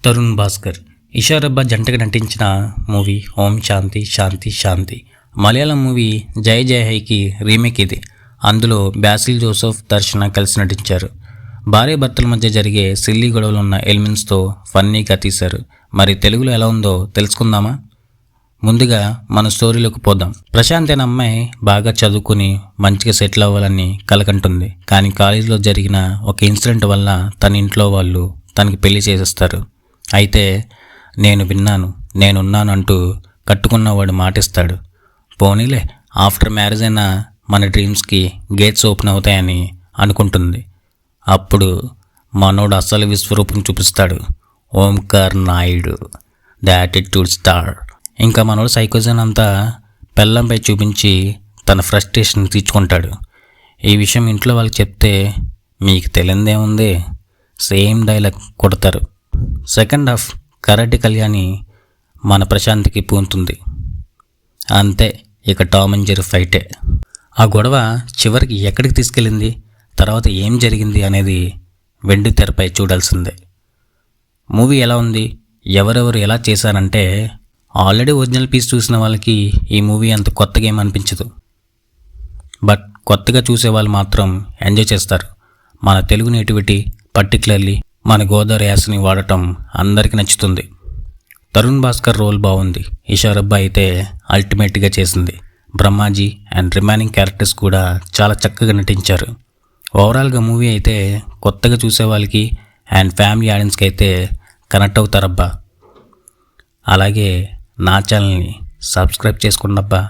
తరుణ్ భాస్కర్, ఇషారబ్బా జంటగా నటించిన మూవీ ఓం శాంతి శాంతి శాంతి. మలయాళం మూవీ జై జై హైకి రీమేక్ ఇది. అందులో బ్యాసిల్ జోసెఫ్, దర్శన కలిసి నటించారు. భార్య భర్తల మధ్య జరిగే సిల్లీ గొడవలు ఉన్న ఎలిమెంట్స్తో ఫన్నీగా తీశారు. మరి తెలుగులో ఎలా ఉందో తెలుసుకుందామా? ముందుగా మన స్టోరీలోకి పోదాం. ప్రశాంత్ అనే అమ్మాయి బాగా చదువుకుని మంచిగా సెటిల్ అవ్వాలని కలకంటుంది. కానీ కాలేజీలో జరిగిన ఒక ఇన్సిడెంట్ వల్ల తన ఇంట్లో వాళ్ళు తనకి పెళ్లి చేసేస్తారు. అయితే నేనున్నాను అంటూ కట్టుకున్నవాడు మాటిస్తాడు. పోనీలే, ఆఫ్టర్ మ్యారేజ్ అయినా మన డ్రీమ్స్కి గేట్స్ ఓపెన్ అవుతాయని అనుకుంటుంది. అప్పుడు మనోడు అసలు విశ్వరూపం చూపిస్తాడు. Omkar Naidu, the attitude star. ఇంకా మనోడు సైకోజన్ అంతా పెళ్ళంపై చూపించి తన ఫ్రస్ట్రేషన్ తీర్చుకుంటాడు. ఈ విషయం ఇంట్లో వాళ్ళకి చెప్తే మీకు తెలియదేముంది, సేమ్ డైలాగ్ కొడతారు. సెకండ్ హాఫ్ కరాటే కళ్యాణి మన ప్రశాంత్కి పూనుతుంది. అంతే, ఇక టామ్ అండ్ జెర్రీ ఫైటే. ఆ గొడవ చివరికి ఎక్కడికి తీసుకెళ్ళింది, తర్వాత ఏం జరిగింది అనేది వెండి తెరపై చూడాల్సిందే. మూవీ ఎలా ఉంది, ఎవరెవరు ఎలా చేశారంటే ఆల్రెడీ ఒరిజినల్ పీస్ చూసిన వాళ్ళకి ఈ మూవీ అంత కొత్తగా ఏం అనిపించదు. బట్ కొత్తగా చూసే వాళ్ళు మాత్రం ఎంజాయ్ చేస్తారు. మన తెలుగు నేటివిటీ, పర్టికులర్లీ మన గోదావరి యాసని వాడటం అందరికీ నచ్చుతుంది. తరుణ్ భాస్కర్ రోల్ బాగుంది. ఇషారబ్బా అయితే అల్టిమేట్గా చేసింది. బ్రహ్మాజీ అండ్ రిమైనింగ్ క్యారెక్టర్స్ కూడా చాలా చక్కగా నటించారు. ఓవరాల్గా మూవీ అయితే కొత్తగా చూసే వాళ్ళకి అండ్ ఫ్యామిలీ ఆడియన్స్కి అయితే కనెక్ట్ అవుతారబ్బా. అలాగే నా ఛానల్ని సబ్స్క్రైబ్ చేసుకోండి అబ్బా.